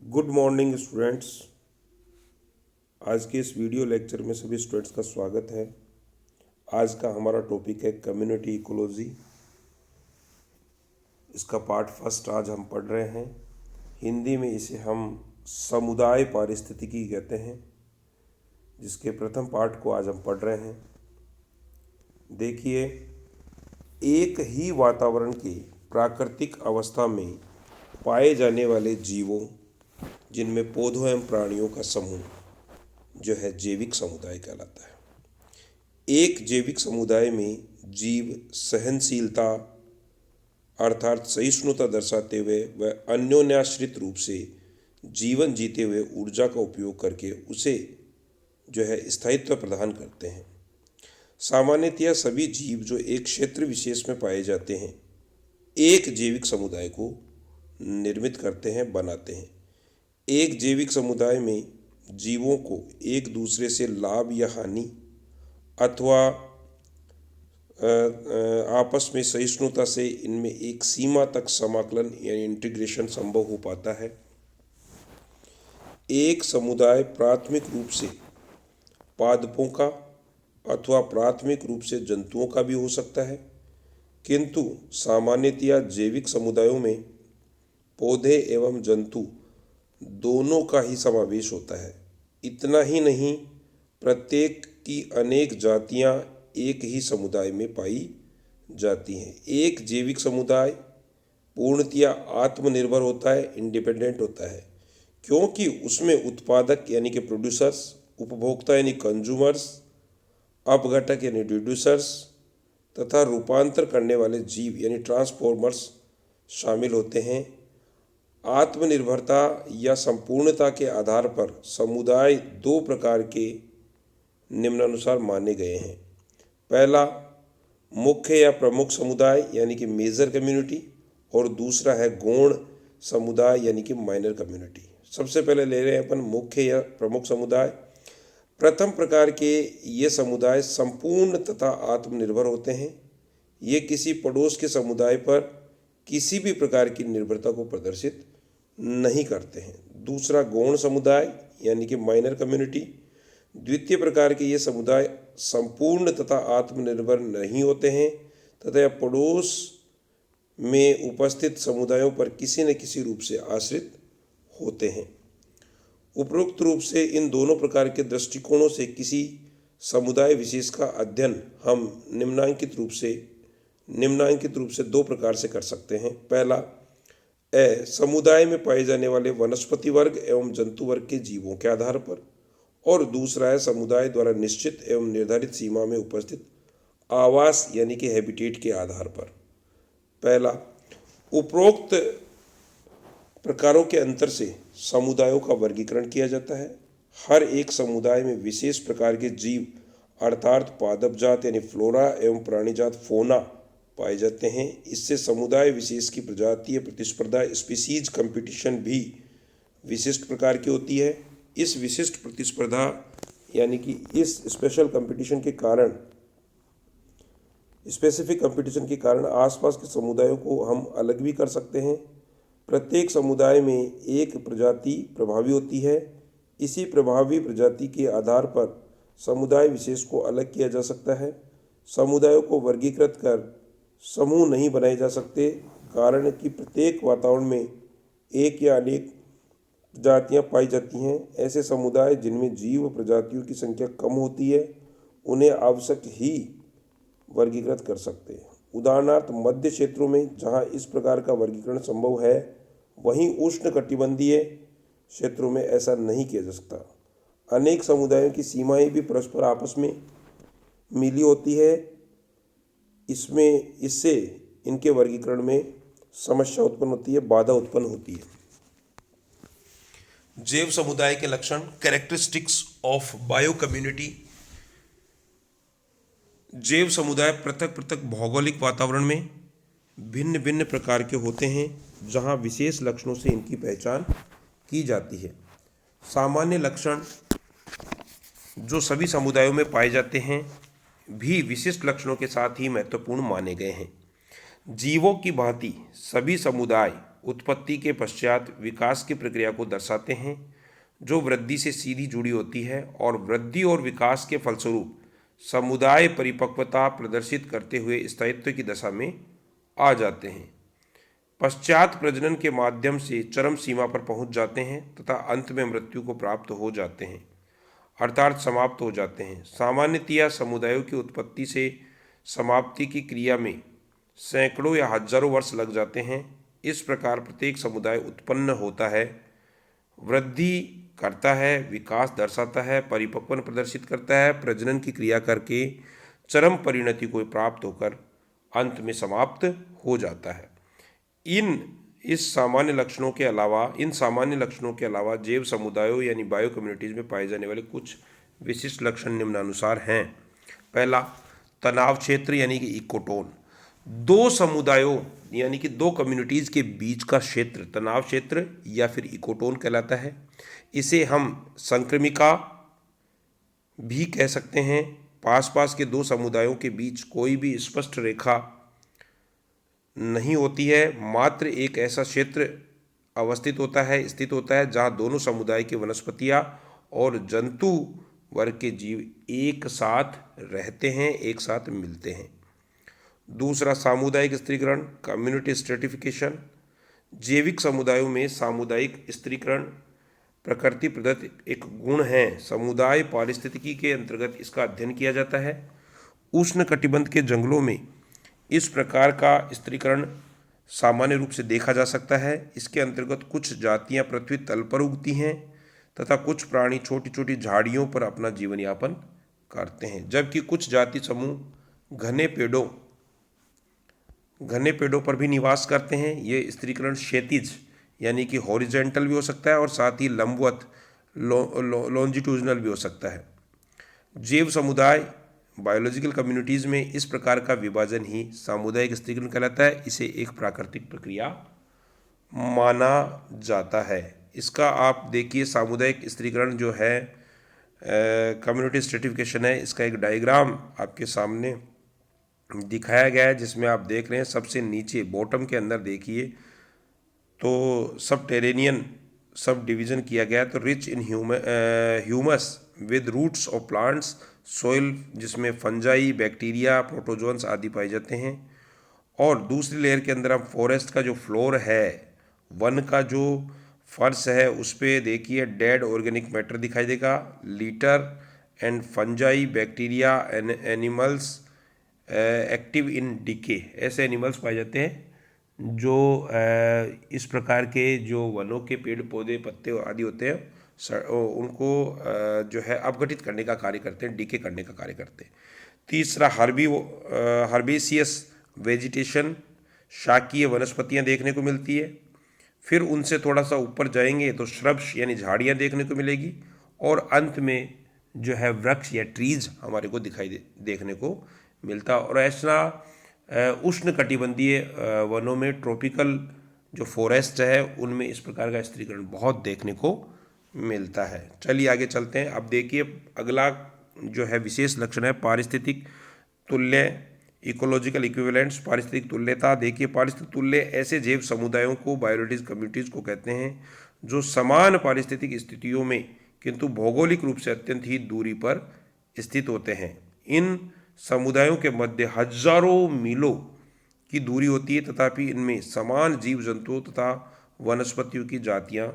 Good morning students. आज के इस वीडियो लेक्चर में सभी स्टूडेंट्स का स्वागत है। आज का हमारा टॉपिक है कम्युनिटी इकोलॉजी। इसका पार्ट फर्स्ट आज हम पढ़ रहे हैं। हिंदी में इसे हम समुदाय पारिस्थितिकी कहते हैं, जिसके प्रथम पार्ट को आज हम पढ़ रहे हैं। देखिए, एक ही वातावरण के प्राकृतिक अवस्था में पाए जाने वाले जीवों, जिनमें पौधों एवं प्राणियों का समूह जो है जैविक समुदाय कहलाता है। एक जैविक समुदाय में जीव सहनशीलता अर्थात सहिष्णुता दर्शाते हुए व अन्योन्याश्रित रूप से जीवन जीते हुए ऊर्जा का उपयोग करके उसे जो है स्थायित्व प्रदान करते हैं। सामान्यतया सभी जीव जो एक क्षेत्र विशेष में पाए जाते हैं एक जैविक समुदाय को निर्मित करते हैं, बनाते हैं। एक जैविक समुदाय में जीवों को एक दूसरे से लाभ या हानि अथवा आपस में सहिष्णुता से इनमें एक सीमा तक समाकलन यानी इंटीग्रेशन संभव हो पाता है। एक समुदाय प्राथमिक रूप से पादपों का अथवा प्राथमिक रूप से जंतुओं का भी हो सकता है, किंतु सामान्यतया जैविक समुदायों में पौधे एवं जंतु दोनों का ही समावेश होता है। इतना ही नहीं, प्रत्येक की अनेक जातियां एक ही समुदाय में पाई जाती हैं। एक जैविक समुदाय पूर्णतया आत्मनिर्भर होता है, इंडिपेंडेंट होता है, क्योंकि उसमें उत्पादक यानी कि प्रोड्यूसर्स, उपभोक्ता यानी कंज्यूमर्स, अपघटक यानी डिड्यूसर्स तथा रूपांतर करने वाले जीव यानी ट्रांसफॉर्मर्स शामिल होते हैं। आत्मनिर्भरता या संपूर्णता के आधार पर समुदाय दो प्रकार के निम्नानुसार माने गए हैं। पहला मुख्य या प्रमुख समुदाय यानी कि मेजर कम्युनिटी, और दूसरा है गौण समुदाय यानी कि माइनर कम्युनिटी। सबसे पहले ले रहे हैं अपन मुख्य या प्रमुख समुदाय। प्रथम प्रकार के ये समुदाय संपूर्ण तथा आत्मनिर्भर होते हैं। ये किसी पड़ोस के समुदाय पर किसी भी प्रकार की निर्भरता को प्रदर्शित नहीं करते हैं। दूसरा गौण समुदाय यानी कि माइनर कम्युनिटी। द्वितीय प्रकार के ये समुदाय संपूर्ण तथा आत्मनिर्भर नहीं होते हैं तथा यह पड़ोस में उपस्थित समुदायों पर किसी न किसी रूप से आश्रित होते हैं। उपरोक्त रूप से इन दोनों प्रकार के दृष्टिकोणों से किसी समुदाय विशेष का अध्ययन हम निम्नांकित रूप से दो प्रकार से कर सकते हैं। पहला, समुदाय में पाए जाने वाले वनस्पति वर्ग एवं जंतु वर्ग के जीवों के आधार पर, और दूसरा है समुदाय द्वारा निश्चित एवं निर्धारित सीमा में उपस्थित आवास यानी कि हैबिटेट के आधार पर। पहला, उपरोक्त प्रकारों के अंतर से समुदायों का वर्गीकरण किया जाता है। हर एक समुदाय में विशेष प्रकार के जीव अर्थात पादप जात यानी फ्लोरा एवं प्राणी जात फोना पाए जाते हैं। इससे समुदाय विशेष की प्रजातीय प्रतिस्पर्धा स्पीसीज कंपटीशन भी विशिष्ट प्रकार की होती है। इस विशिष्ट प्रतिस्पर्धा यानी कि इस स्पेसिफिक कंपटीशन के कारण आसपास के समुदायों को हम अलग भी कर सकते हैं। प्रत्येक समुदाय में एक प्रजाति प्रभावी होती है। इसी प्रभावी प्रजाति के आधार पर समुदाय विशेष को अलग किया जा सकता है। समुदायों को वर्गीकृत कर समूह नहीं बनाए जा सकते, कारण कि प्रत्येक वातावरण में एक या अनेक जातियां पाई जाती हैं। ऐसे समुदाय जिनमें जीव प्रजातियों की संख्या कम होती है उन्हें आवश्यक ही वर्गीकृत कर सकते हैं। उदाहरणार्थ, मध्य क्षेत्रों में जहां इस प्रकार का वर्गीकरण संभव है, वहीं उष्णकटिबंधीय क्षेत्रों में ऐसा नहीं किया जा सकता। अनेक समुदायों की सीमाएं भी परस्पर आपस में मिली होती है। इससे इनके वर्गीकरण में समस्या उत्पन्न होती है, बाधा उत्पन्न होती है। जैव समुदाय के लक्षण, कैरेक्टरिस्टिक्स ऑफ बायो कम्युनिटी। जैव समुदाय पृथक पृथक भौगोलिक वातावरण में भिन्न भिन्न प्रकार के होते हैं, जहां विशेष लक्षणों से इनकी पहचान की जाती है। सामान्य लक्षण जो सभी समुदायों में पाए जाते हैं भी विशिष्ट लक्षणों के साथ ही महत्वपूर्ण माने गए हैं। जीवों की भांति सभी समुदाय उत्पत्ति के पश्चात विकास की प्रक्रिया को दर्शाते हैं जो वृद्धि से सीधी जुड़ी होती है और वृद्धि और विकास के फलस्वरूप समुदाय परिपक्वता प्रदर्शित करते हुए स्थायित्व की दशा में आ जाते हैं। पश्चात प्रजनन के माध्यम से चरम सीमा पर पहुंच जाते हैं तथा अंत में मृत्यु को प्राप्त हो जाते हैं, अर्थात समाप्त हो जाते हैं। सामान्यतया समुदायों की उत्पत्ति से समाप्ति की क्रिया में सैकड़ों या हजारों वर्ष लग जाते हैं। इस प्रकार प्रत्येक समुदाय उत्पन्न होता है, वृद्धि करता है, विकास दर्शाता है, परिपक्वन प्रदर्शित करता है, प्रजनन की क्रिया करके चरम परिणति को प्राप्त होकर अंत में समाप्त हो जाता है। इन सामान्य लक्षणों के अलावा जैव समुदायों यानी बायो कम्युनिटीज में पाए जाने वाले कुछ विशिष्ट लक्षण निम्नानुसार हैं। पहला, तनाव क्षेत्र यानी कि इकोटोन। दो समुदायों यानी कि दो कम्युनिटीज के बीच का क्षेत्र तनाव क्षेत्र या फिर इकोटोन कहलाता है। इसे हम संक्रमिका भी कह सकते हैं। पास के दो समुदायों के बीच कोई भी स्पष्ट रेखा नहीं होती है, मात्र एक ऐसा क्षेत्र स्थित होता है जहां दोनों समुदाय के वनस्पतियां और जंतु वर्ग के जीव एक साथ रहते हैं, एक साथ मिलते हैं। दूसरा, सामुदायिक स्त्रीकरण, कम्युनिटी स्ट्रेटिफिकेशन। जैविक समुदायों में सामुदायिक स्त्रीकरण प्रकृति प्रदत्त एक गुण है। समुदाय पारिस्थितिकी के अंतर्गत इसका अध्ययन किया जाता है। उष्णकटिबंध के जंगलों में इस प्रकार का स्त्रीकरण सामान्य रूप से देखा जा सकता है। इसके अंतर्गत कुछ जातियां पृथ्वी तल पर उगती हैं तथा कुछ प्राणी छोटी छोटी झाड़ियों पर अपना जीवन यापन करते हैं, जबकि कुछ जाति समूह घने पेड़ों पर भी निवास करते हैं। ये स्त्रीकरण क्षैतिज यानी कि हॉरिजेंटल भी हो सकता है और साथ ही लंबवत लॉन्जिट्यूडनल भी हो सकता है। जैव समुदाय बायोलॉजिकल कम्युनिटीज़ में इस प्रकार का विभाजन ही सामुदायिक स्त्रीकरण कहलाता है। इसे एक प्राकृतिक प्रक्रिया माना जाता है। इसका आप देखिए, सामुदायिक स्त्रीकरण जो है कम्युनिटी स्ट्रेटिफिकेशन है, इसका एक डायग्राम आपके सामने दिखाया गया है जिसमें आप देख रहे हैं सबसे नीचे बॉटम के अंदर देखिए तो सब टेरेनियन सब डिवीज़न किया गया है। तो rich in humus with roots of plants, soil जिसमें फंजाई, बैक्टीरिया, प्रोटोजोन्स आदि पाए जाते हैं। और दूसरी लेयर के अंदर हम फॉरेस्ट का जो फ्लोर है, वन का जो फर्श है, उस पर देखिए डेड ऑर्गेनिक मैटर दिखाई देगा। Litre and fungi, bacteria and animals active in decay, ऐसे एनिमल्स पाए जाते हैं जो इस प्रकार के जो वनों के पेड़ पौधे पत्ते आदि होते हैं उनको जो है अपघटित करने का कार्य करते हैं, डिके करने का कार्य करते हैं। तीसरा, हर्बेसियस वेजिटेशन, शाकीय वनस्पतियां देखने को मिलती है। फिर उनसे थोड़ा सा ऊपर जाएंगे तो श्रब्स यानी झाड़ियां देखने को मिलेगी और अंत में जो है वृक्ष या ट्रीज हमारे को देखने को मिलता। और ऐसा उष्णकटिबंधीय वनों में, ट्रॉपिकल जो फॉरेस्ट है उनमें इस प्रकार का स्त्रीकरण बहुत देखने को मिलता है। चलिए आगे चलते हैं। अब देखिए अगला जो है विशेष लक्षण है पारिस्थितिक तुल्य, इकोलॉजिकल इक्विवेलेंट्स। पारिस्थितिक तुल्यता देखिए, पारिस्थितिक तुल्य ऐसे जैव समुदायों को, बायोलॉजिकल कम्युनिटीज़ को कहते हैं जो समान पारिस्थितिक स्थितियों में किंतु भौगोलिक रूप से अत्यंत ही दूरी पर स्थित होते हैं। इन समुदायों के मध्य हजारों मीलों की दूरी होती है, तथापि इनमें समान जीव जंतुओं तथा वनस्पतियों की जातियां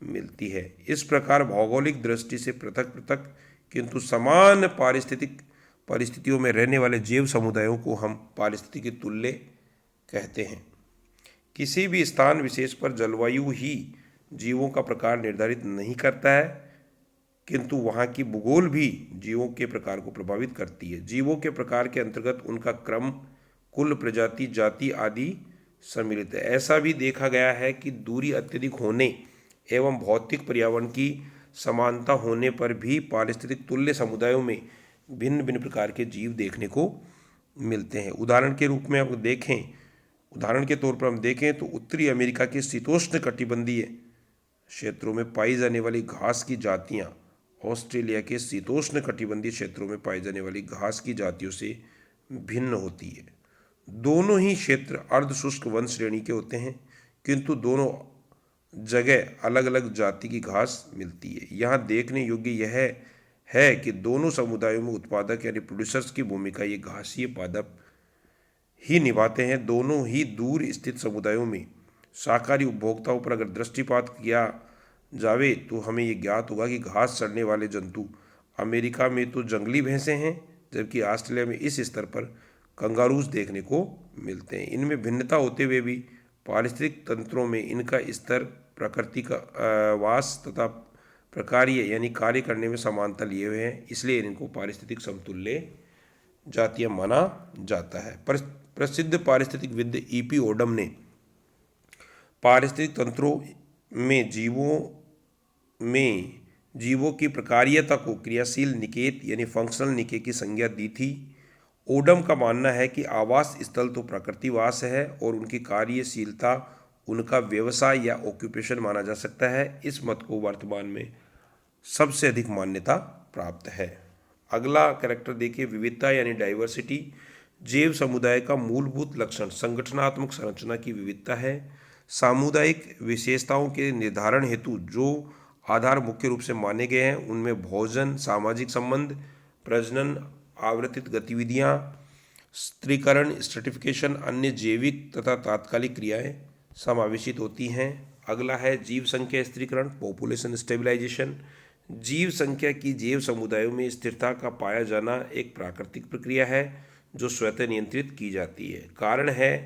मिलती है। इस प्रकार भौगोलिक दृष्टि से पृथक पृथक किंतु समान पारिस्थितिक परिस्थितियों में रहने वाले जैव समुदायों को हम पारिस्थितिकी तुल्य कहते हैं। किसी भी स्थान विशेष पर जलवायु ही जीवों का प्रकार निर्धारित नहीं करता है, किंतु वहाँ की भूगोल भी जीवों के प्रकार को प्रभावित करती है। जीवों के प्रकार के अंतर्गत उनका क्रम, कुल, प्रजाति, जाति आदि सम्मिलित है। ऐसा भी देखा गया है कि दूरी अत्यधिक होने एवं भौतिक पर्यावरण की समानता होने पर भी पारिस्थितिक तुल्य समुदायों में भिन्न भिन्न प्रकार के जीव देखने को मिलते हैं। उदाहरण के तौर पर हम देखें तो उत्तरी अमेरिका के शीतोष्ण कटिबंधीय क्षेत्रों में पाई जाने वाली घास की जातियां ऑस्ट्रेलिया के शीतोष्ण कटिबंधीय क्षेत्रों में पाई जाने वाली घास की जातियों से भिन्न होती है। दोनों ही क्षेत्र अर्ध शुष्क वन श्रेणी के होते हैं, किंतु दोनों जगह अलग अलग जाति की घास मिलती है। यहाँ देखने योग्य यह है कि दोनों समुदायों में उत्पादक यानी प्रोड्यूसर्स की भूमिका ये घासीय पादप ही निभाते हैं। दोनों ही दूर स्थित समुदायों में शाकाहारी उपभोक्ताओं पर अगर दृष्टिपात किया जावे तो हमें ये ज्ञात होगा कि घास चढ़ने वाले जंतु अमेरिका में तो जंगली भैंसें हैं, जबकि ऑस्ट्रेलिया में इस स्तर पर कंगारूज देखने को मिलते हैं। इनमें भिन्नता होते हुए भी पारिस्थितिक तंत्रों में इनका स्तर प्रकृति का वास तथा प्रकार्य यानी कार्य करने में समानता लिए हुए हैं, इसलिए इनको पारिस्थितिक समतुल्य जातीय माना जाता है। प्रसिद्ध पारिस्थितिकविद ईपी ओडम ने पारिस्थितिक तंत्रों में जीवों की प्रकार्यता को क्रियाशील निकेत यानी फंक्शनल निके की संज्ञा दी थी। ओडम का मानना है कि आवास स्थल तो प्रकृतिवास है और उनकी कार्यशीलता उनका व्यवसाय या ऑक्यूपेशन माना जा सकता है। इस मत को वर्तमान में सबसे अधिक मान्यता प्राप्त है। अगला कैरेक्टर देखिए, विविधता यानी डाइवर्सिटी। जैव समुदाय का मूलभूत लक्षण संगठनात्मक संरचना की विविधता है। सामुदायिक विशेषताओं के निर्धारण हेतु जो आधार मुख्य रूप से माने गए हैं उनमें भोजन, सामाजिक संबंध, प्रजनन, आवर्तित गतिविधियां, स्त्रीकरण, स्ट्रेटिफिकेशन, अन्य जैविक तथा तात्कालिक क्रियाएं समावेशित होती हैं। अगला है जीव संख्या स्थिरीकरण, पॉपुलेशन स्टेबलाइजेशन। जीव संख्या की जैव समुदायों में स्थिरता का पाया जाना एक प्राकृतिक प्रक्रिया है जो स्वतः नियंत्रित की जाती है। कारण है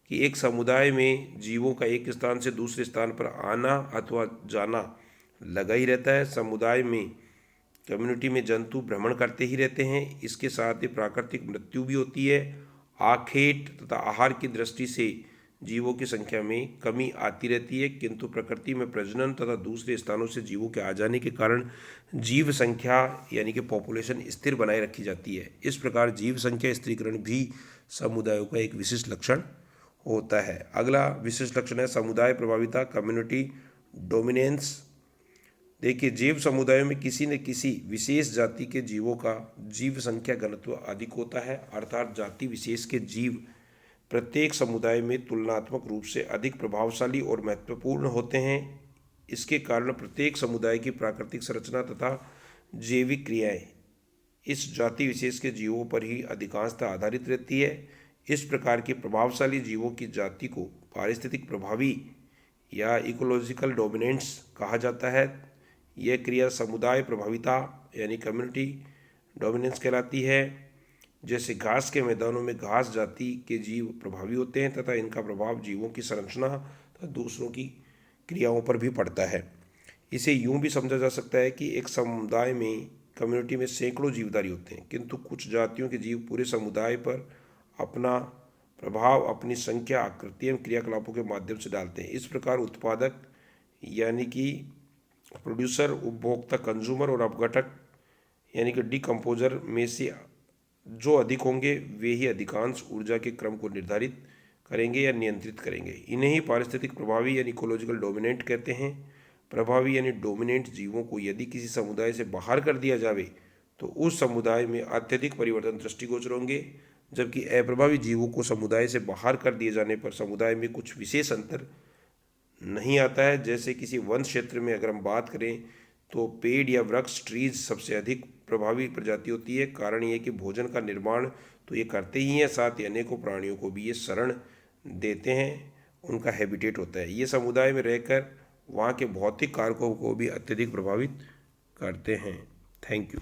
कि एक समुदाय में जीवों का एक स्थान से दूसरे स्थान पर आना अथवा जाना लगा ही रहता है। समुदाय में कम्युनिटी में जंतु भ्रमण करते ही रहते हैं। इसके साथ ही प्राकृतिक मृत्यु भी होती है। आखेट तथा आहार की दृष्टि से जीवों की संख्या में कमी आती रहती है, किंतु प्रकृति में प्रजनन तथा दूसरे स्थानों से जीवों के आ जाने के कारण जीव संख्या यानी कि पॉपुलेशन स्थिर बनाए रखी जाती है। इस प्रकार जीव संख्या स्थिरीकरण भी समुदायों का एक विशिष्ट लक्षण होता है। अगला विशिष्ट लक्षण है समुदाय प्रभाविता, कम्युनिटी डोमिनेंस। देखिए, जैव समुदायों में किसी न किसी विशेष जाति के जीवों का जीव संख्या घनत्व अधिक होता है, अर्थात जाति विशेष के जीव प्रत्येक समुदाय में तुलनात्मक रूप से अधिक प्रभावशाली और महत्वपूर्ण होते हैं। इसके कारण प्रत्येक समुदाय की प्राकृतिक संरचना तथा जैविक क्रियाएं इस जाति विशेष के जीवों पर ही अधिकांशतः आधारित रहती है। इस प्रकार के प्रभावशाली जीवों की जाति को पारिस्थितिक प्रभावी या इकोलॉजिकल डोमिनेंट्स कहा जाता है। यह क्रिया समुदाय प्रभाविता यानी कम्युनिटी डोमिनेंस कहलाती है। जैसे घास के मैदानों में घास जाति के जीव प्रभावी होते हैं तथा इनका प्रभाव जीवों की संरचना तथा दूसरों की क्रियाओं पर भी पड़ता है। इसे यूं भी समझा जा सकता है कि एक समुदाय में कम्युनिटी में सैकड़ों जीवधारी होते हैं, किंतु कुछ जातियों के जीव पूरे समुदाय पर अपना प्रभाव अपनी संख्या, आकृति एवं क्रियाकलापों के माध्यम से डालते हैं। इस प्रकार उत्पादक यानी कि प्रोड्यूसर, उपभोक्ता कंज्यूमर और अपघटक यानी कि डिकम्पोजर में से जो अधिक होंगे वे ही अधिकांश ऊर्जा के क्रम को निर्धारित करेंगे या नियंत्रित करेंगे। इन्हें ही पारिस्थितिक प्रभावी यानी इकोलॉजिकल डोमिनेंट कहते हैं। प्रभावी यानी डोमिनेंट जीवों को यदि किसी समुदाय से बाहर कर दिया जावे तो उस समुदाय में अत्यधिक परिवर्तन दृष्टिगोचर होंगे, जबकि अप्रभावी जीवों को समुदाय से बाहर कर दिए जाने पर समुदाय में कुछ विशेष अंतर नहीं आता है। जैसे किसी वन क्षेत्र में अगर हम बात करें तो पेड़ या वृक्ष ट्रीज सबसे अधिक प्रभावी प्रजाति होती है। कारण ये कि भोजन का निर्माण तो ये करते ही हैं, साथ ही अनेकों प्राणियों को भी ये शरण देते हैं, उनका हैबिटेट होता है। ये समुदाय में रहकर वहाँ के भौतिक कारकों को भी अत्यधिक प्रभावित करते हैं। Thank you.